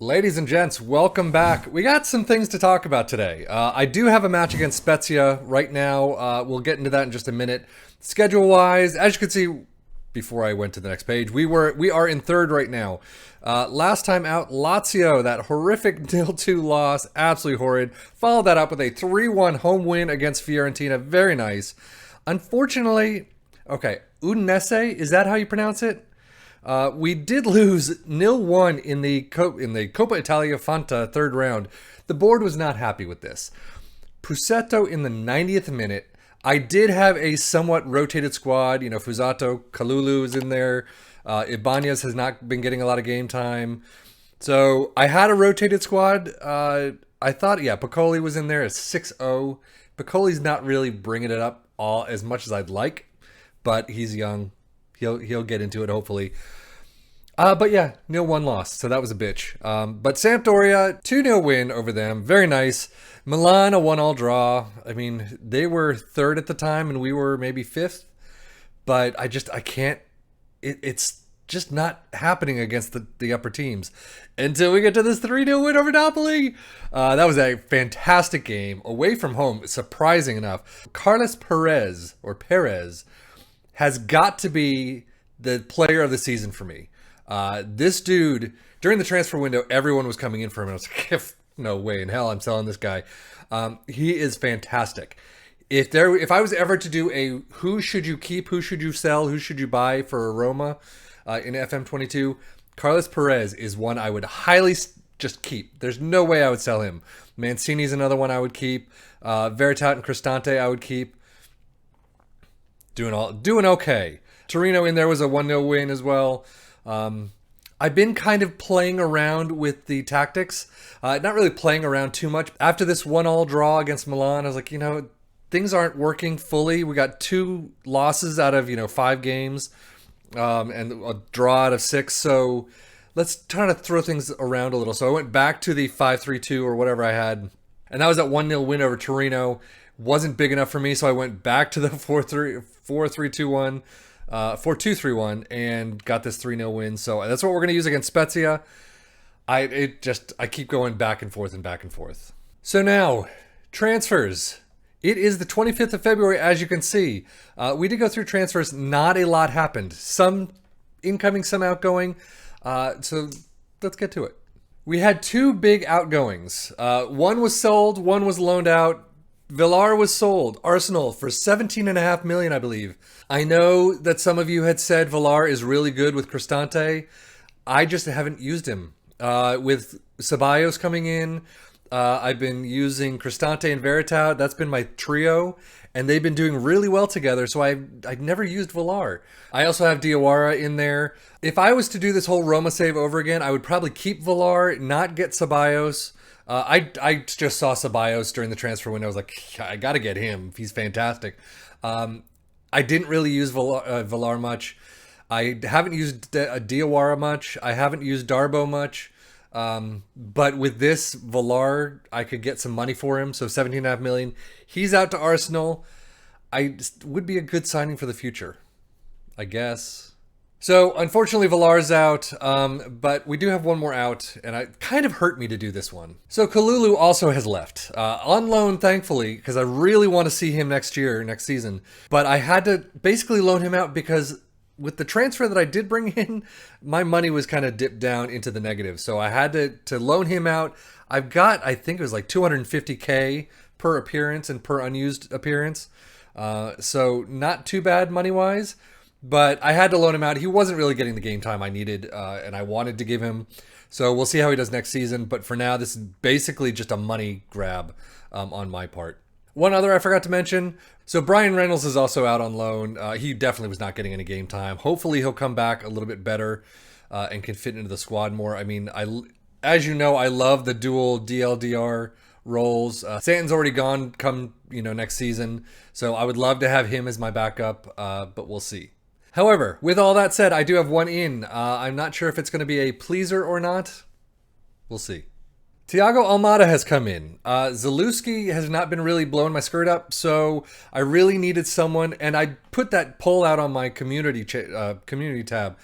Ladies and gents, welcome back. We got some things to talk about today. I do have a match against Spezia right now. We'll get into that in just a minute. Schedule-wise, as you can see, before I went to the next page, we are in third right now. Last time out, Lazio, that horrific 0-2 loss, absolutely horrid. Followed that up with a 3-1 home win against Fiorentina. Very nice. Unfortunately, okay, Udinese, is that how you pronounce it? We did lose 0-1 in the Coppa Italia Fanta third round. The board was not happy with this. Pusetto in the 90th minute. I did have a somewhat rotated squad. You know, Fusato, Kalulu is in there. Ibanez has not been getting a lot of game time. So I had a rotated squad. I thought, yeah, Piccoli was in there at 6-0. Piccoli's not really bringing it up all as much as I'd like, but he's young. He'll get into it, hopefully. But yeah, 0-1 loss, so that was a bitch. But Sampdoria, 2-0 win over them. Very nice. Milan, a 1-1 draw. I mean, they were third at the time, and we were maybe fifth. But I can't. It's just not happening against the upper teams until we get to this 3-0 win over Napoli. That was a fantastic game. Away from home, surprising enough. Carlos Perez, has got to be the player of the season for me. This dude, during the transfer window, everyone was coming in for him, and I was like, no way in hell I'm selling this guy. He is fantastic. If I was ever to do a who should you keep, who should you sell, who should you buy for Roma in FM22, Carlos Perez is one I would highly just keep. There's no way I would sell him. Mancini's another one I would keep. Veritat and Cristante I would keep. Doing okay. Torino in there was a 1-0 win as well. I've been kind of playing around with the tactics. Not really playing around too much. After this 1-1 draw against Milan, I was like, things aren't working fully. We got 2 losses out of, 5 games, and a draw out of 6. So let's try to throw things around a little. So I went back to the 5-3-2 or whatever I had. And that was that 1-0 win over Torino. Wasn't big enough for me, so I went back to the 4-3-2-1, 4-2-3-1, and got this 3-0 win. So that's what we're going to use against Spezia. I keep going back and forth and back and forth. So now, transfers. It is the 25th of February, as you can see. We did go through transfers. Not a lot happened. Some incoming, some outgoing. So let's get to it. We had 2 big outgoings. One was sold, one was loaned out. Villar was sold. Arsenal for 17.5 million, I believe. I know that some of you had said Villar is really good with Cristante. I just haven't used him. With Ceballos coming in, I've been using Cristante and Veritat. That's been my trio, and they've been doing really well together, so I've never used Villar. I also have Diawara in there. If I was to do this whole Roma save over again, I would probably keep Villar, not get Ceballos. I just saw Ceballos during the transfer window. I was like, I got to get him. He's fantastic. I didn't really use Villar much. I haven't used Diawara much. I haven't used Darbo much. But with this Villar, I could get some money for him. So 17.5 million. He's out to Arsenal. Would be a good signing for the future, I guess. So, unfortunately, Villar's out, but we do have one more out, and it kind of hurt me to do this one. So, Kalulu also has left. On loan, thankfully, because I really want to see him next season. But I had to basically loan him out because with the transfer that I did bring in, my money was kind of dipped down into the negative. So, I had to loan him out. I've got, I think it was like 250K per appearance and per unused appearance. So, not too bad money-wise. But I had to loan him out. He wasn't really getting the game time I needed, and I wanted to give him. So we'll see how he does next season. But for now, this is basically just a money grab on my part. One other I forgot to mention. So Brian Reynolds is also out on loan. He definitely was not getting any game time. Hopefully he'll come back a little bit better and can fit into the squad more. I mean, as you know, I love the dual DLDR roles. Stanton's already gone come next season. So I would love to have him as my backup, but we'll see. However, with all that said, I do have one in. I'm not sure if it's going to be a pleaser or not. We'll see. Thiago Almada has come in. Zalewski has not been really blowing my skirt up, so I really needed someone, and I put that poll out on my community tab.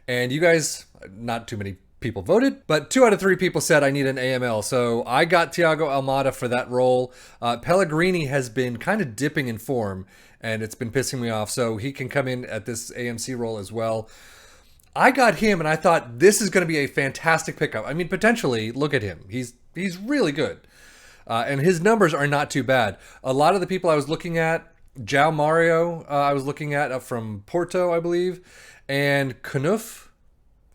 And you guys, not too many people voted, but 2 out of 3 people said I need an AML. So I got Thiago Almada for that role. Pellegrini has been kind of dipping in form, and it's been pissing me off. So he can come in at this AMC role as well. I got him, and I thought this is going to be a fantastic pickup. I mean, potentially, look at him. He's really good. And his numbers are not too bad. A lot of the people I was looking at, João Mario, I was looking at from Porto, I believe, and Knuff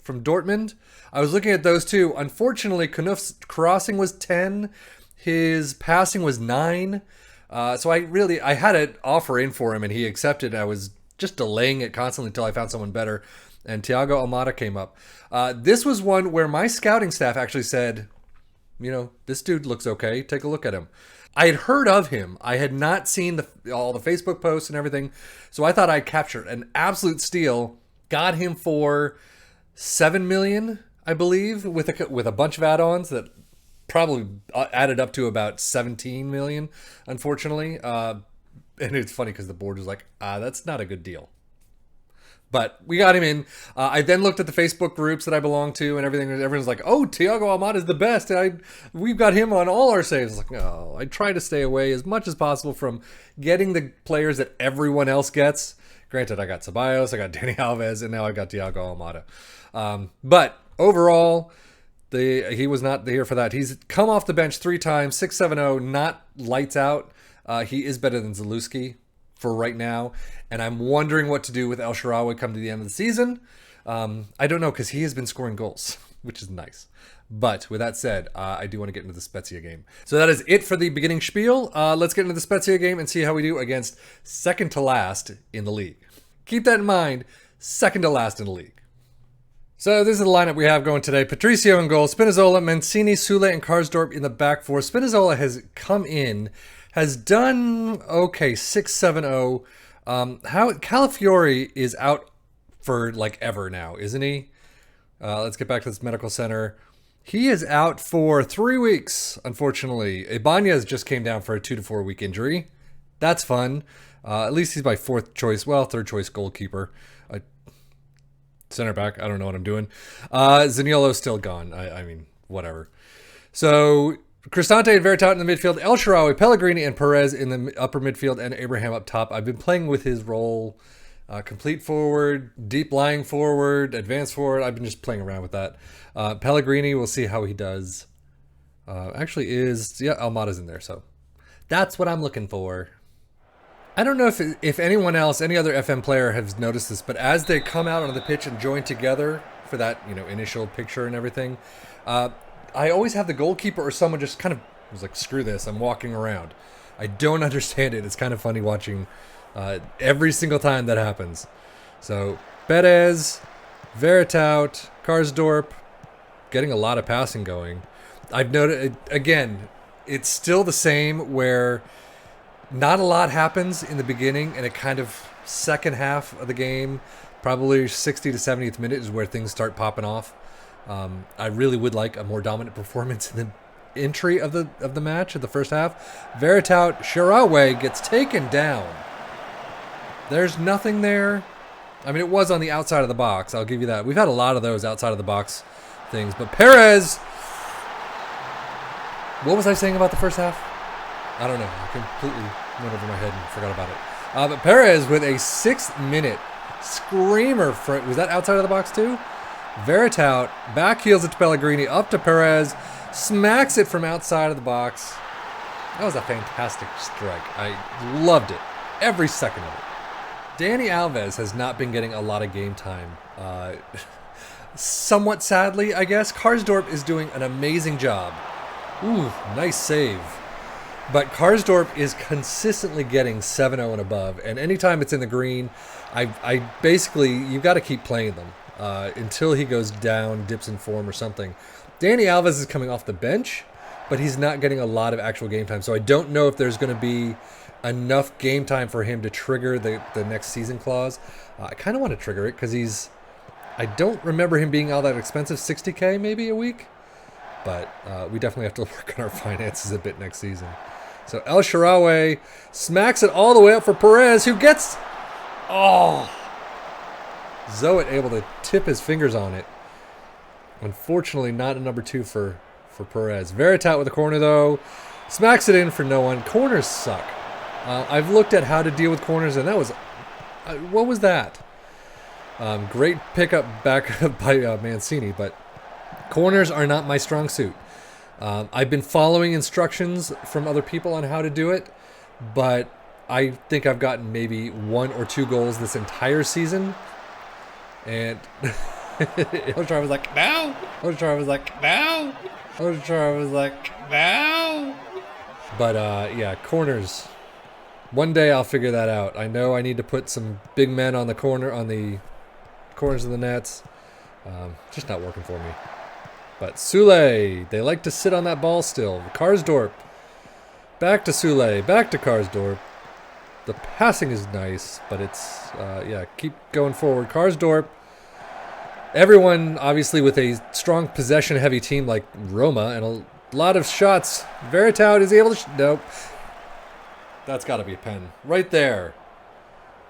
from Dortmund. I was looking at those two. Unfortunately, Knuff's crossing was 10. His passing was 9. So I had an offer in for him, and he accepted. I was just delaying it constantly until I found someone better. And Thiago Almada came up. This was one where my scouting staff actually said, this dude looks okay. Take a look at him. I had heard of him. I had not seen all the Facebook posts and everything. So I thought I'd captured an absolute steal. Got him for $7 million, I believe, with a bunch of add-ons that probably added up to about 17 million, unfortunately. And it's funny because the board was like, that's not a good deal. But we got him in. I then looked at the Facebook groups that I belong to and everything. Everyone's like, oh, Thiago Almada is the best. We've got him on all our saves. Like, no, I try to stay away as much as possible from getting the players that everyone else gets. Granted, I got Ceballos, I got Dani Alves, and now I got Thiago Almada. But overall, he was not here for that. He's come off the bench 3 times, 6-7-0, not lights out. He is better than Zalewski for right now, and I'm wondering what to do with El Shaarawy come to the end of the season. I don't know, because he has been scoring goals, which is nice. But with that said, I do want to get into the Spezia game. So that is it for the beginning spiel. Let's get into the Spezia game and see how we do against second to last in the league. Keep that in mind, second to last in the league. So this is the lineup we have going today. Patricio in goal, Spinazzola, Mancini, Sule, and Karsdorp in the back four. Spinazzola has come in, has done okay, 6-7-0. Calafiori is out for like ever now, isn't he? Let's get back to this medical center. He is out for 3 weeks, unfortunately. Ibanez just came down for a 2 to 4 week injury. That's fun. At least he's my third choice goalkeeper. Center back, I don't know what I'm doing. Zaniolo's still gone. I mean, whatever. So Cristante and Veritat in the midfield, El Shaarawy, Pellegrini, and Perez in the upper midfield, and Abraham up top. I've been playing with his role. Complete forward, deep lying forward, advanced forward. I've been just playing around with that. Pellegrini, we'll see how he does. Almada's in there, so that's what I'm looking for. I don't know if anyone else, any other FM player has noticed this, but as they come out onto the pitch and join together for that, initial picture and everything, I always have the goalkeeper or someone just kind of was like, screw this, I'm walking around. I don't understand it. It's kind of funny watching every single time that happens. So Perez, Veritout, Karsdorp, getting a lot of passing going. I've noted, again, it's still the same where not a lot happens in the beginning, and it kind of second half of the game, probably 60 to 70th minute is where things start popping off. I really would like a more dominant performance in the entry of the match of the first half. Veritout, Shaarawy gets taken down. There's nothing there. I mean, it was on the outside of the box. I'll give you that. We've had a lot of those outside of the box things. But Perez, what was I saying about the first half? I don't know. I completely went over my head and forgot about it. But Perez with a 6-minute screamer. Was that outside of the box too? Veritout back heels it to Pellegrini, up to Perez, smacks it from outside of the box. That was a fantastic strike. I loved it. Every second of it. Dani Alves has not been getting a lot of game time. Somewhat sadly, I guess. Karsdorp is doing an amazing job. Ooh, nice save. But Karsdorp is consistently getting 7-0 and above. And anytime it's in the green, I basically, you've got to keep playing them until he goes down, dips in form or something. Dani Alves is coming off the bench, but he's not getting a lot of actual game time. So I don't know if there's going to be enough game time for him to trigger the next season clause. I kind of want to trigger it because I don't remember him being all that expensive, 60K maybe a week. But we definitely have to work on our finances a bit next season. So El Shaarawy smacks it all the way up for Perez, who gets... Oh! Zoet able to tip his fingers on it. Unfortunately, not a number 2 for Perez. Veritat with a corner, though. Smacks it in for no one. Corners suck. I've looked at how to deal with corners, and that was... what was that? Great pickup back by Mancini, but corners are not my strong suit. I've been following instructions from other people on how to do it, but I think I've gotten maybe 1 or 2 goals this entire season. And Ilchar was like, no! Ilchar was like, no! Ilchar was like, no! But yeah, corners. One day I'll figure that out. I know I need to put some big men on the corners of the nets. Just not working for me. But Sule, they like to sit on that ball still. Karsdorp. Back to Sule. Back to Karsdorp. The passing is nice, but it's, yeah, keep going forward. Karsdorp. Everyone, obviously, with a strong possession-heavy team like Roma and a lot of shots. Veritout is able to... nope. That's got to be a pen. Right there.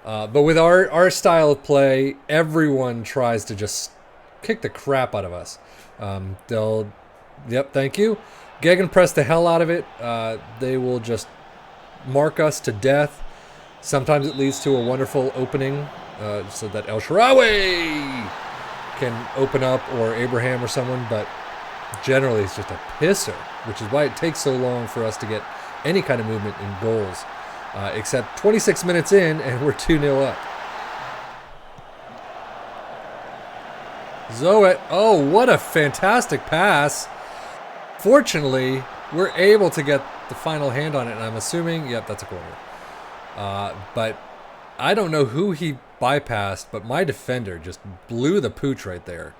But with our style of play, everyone tries to just kick the crap out of us. Yep, thank you. Gegenpress the hell out of it. They will just mark us to death. Sometimes it leads to a wonderful opening so that El Shaarawy can open up, or Abraham or someone, but generally it's just a pisser, which is why it takes so long for us to get any kind of movement in goals. Except 26 minutes in, and we're 2-0 up. Zoet, oh, what a fantastic pass. Fortunately, we're able to get the final hand on it, and I'm assuming, yep, that's a corner. But I don't know who he bypassed, but my defender just blew the pooch right there.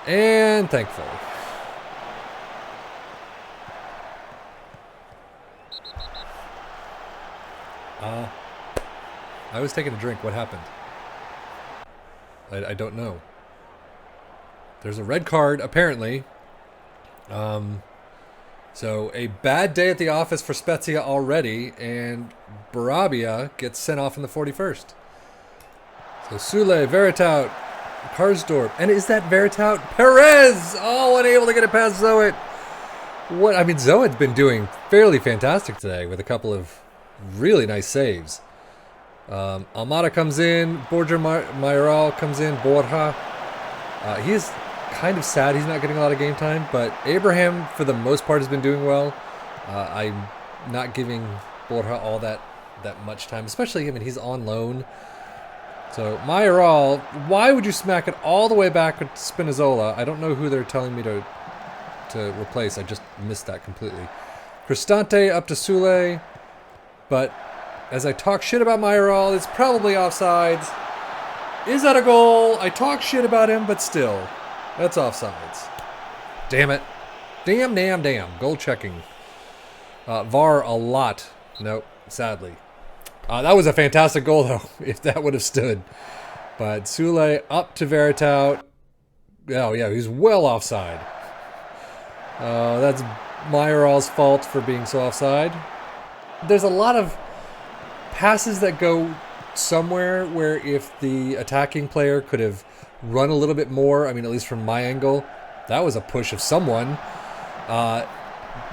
And thankfully. I was taking a drink. What happened? I don't know. There's a red card, apparently. So a bad day at the office for Spezia already, and Barabia gets sent off in the 41st. So Sule, Veritout, Karsdorp, and is that Veritout? Perez! Oh, unable to get it past Zoet. What? I mean, Zoet's been doing fairly fantastic today with a couple of really nice saves. Almada comes in, Borja Mayoral comes in, Borja. He's kind of sad he's not getting a lot of game time, but Abraham, for the most part, has been doing well. I'm not giving Borja all that much time, especially, I mean, he's on loan. So, Mayoral, why would you smack it all the way back with Spinazzola? I don't know who they're telling me to replace. I just missed that completely. Cristante up to Sule, but as I talk shit about Mayoral, it's probably offsides. Is that a goal? I talk shit about him, but still, that's offsides. Damn it. Damn. Goal checking. VAR a lot. Nope, sadly. That was a fantastic goal, though, if that would have stood. But Sule up to Veritout. Oh, yeah, he's well offside. That's Mayoral's fault for being so offside. There's a lot of passes that go somewhere where if the attacking player could have run a little bit more, I mean, at least from my angle, that was a push of someone. But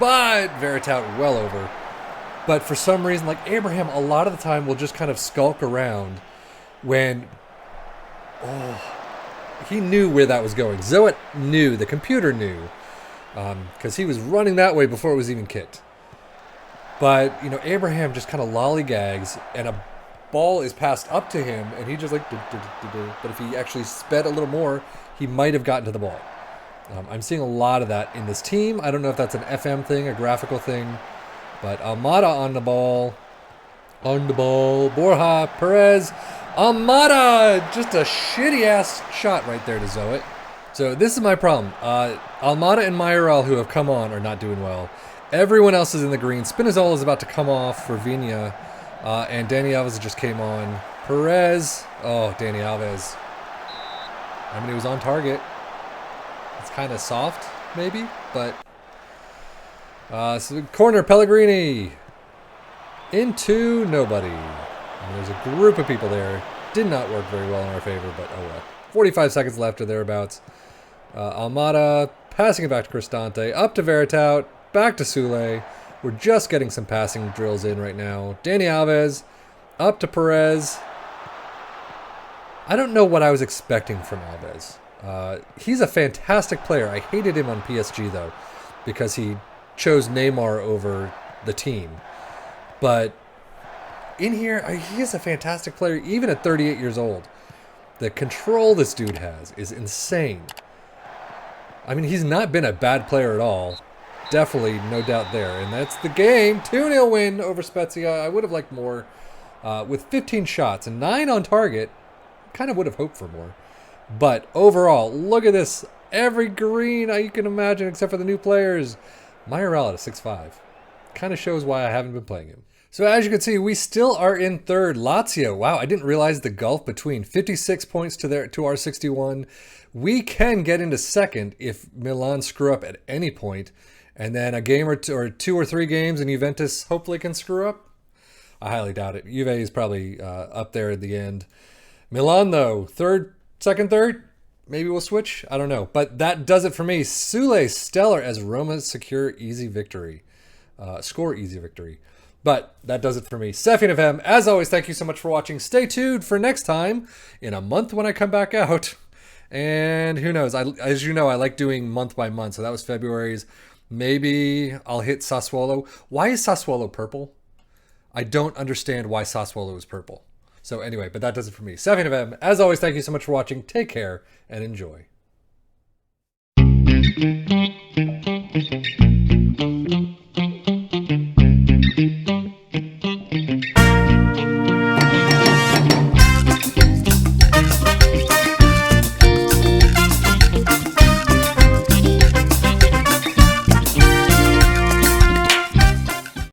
Veritout well over. But for some reason, like Abraham, a lot of the time will just kind of skulk around when, he knew where that was going. Zoet knew, the computer knew, because he was running that way before it was even kicked. But, you know, Abraham just kind of lollygags, and a ball is passed up to him, and he just like, but if he actually sped a little more, he might have gotten to the ball. I'm seeing a lot of that in this team. I don't know if that's an FM thing, a graphical thing. But Almada on the ball. Borja, Perez. Almada! Just a shitty-ass shot right there to Zoet. So this is my problem. Almada and Mayoral, who have come on, are not doing well. Everyone else is in the green. Spinazzola is about to come off for Viña. And Dani Alves just came on. Perez. Oh, Dani Alves. I mean, he was on target. It's kind of soft, maybe, but... so corner, Pellegrini into nobody. And there's a group of people there. Did not work very well in our favor, but oh well. 45 seconds left or thereabouts. Almada passing it back to Cristante, up to Veritout, back to Sule. We're just getting some passing drills in right now. Dani Alves, up to Perez. I don't know what I was expecting from Alves. He's a fantastic player. I hated him on PSG, though, because he chose Neymar over the team. But in here, he is a fantastic player, even at 38 years old. The control this dude has is insane. I mean, he's not been a bad player at all. Definitely, no doubt there. And that's the game. 2-0 win over Spezia. I would have liked more. With 15 shots and 9 on target, kind of would have hoped for more. But overall, look at this. Every green you can imagine except for the new players. Mayoral at a 6-5. Kind of shows why I haven't been playing him. So as you can see, we still are in third. Lazio, wow, I didn't realize the gulf between 56 points to our 61. We can get into second if Milan screw up at any point. And then a game or two or three games and Juventus hopefully can screw up. I highly doubt it. Juve is probably up there at the end. Milan, though, second, third. Maybe we'll switch. I don't know. But that does it for me. Sule stellar as Roma secure easy victory. Score easy victory. But that does it for me. Sefian FM, as always, thank you so much for watching. Stay tuned for next time in a month when I come back out. And who knows? As you know, I like doing month by month. So that was February's. Maybe I'll hit Sassuolo. Why is Sassuolo purple? I don't understand why Sassuolo is purple. So anyway, but that does it for me. Sefian FM, as always, thank you so much for watching. Take care and enjoy.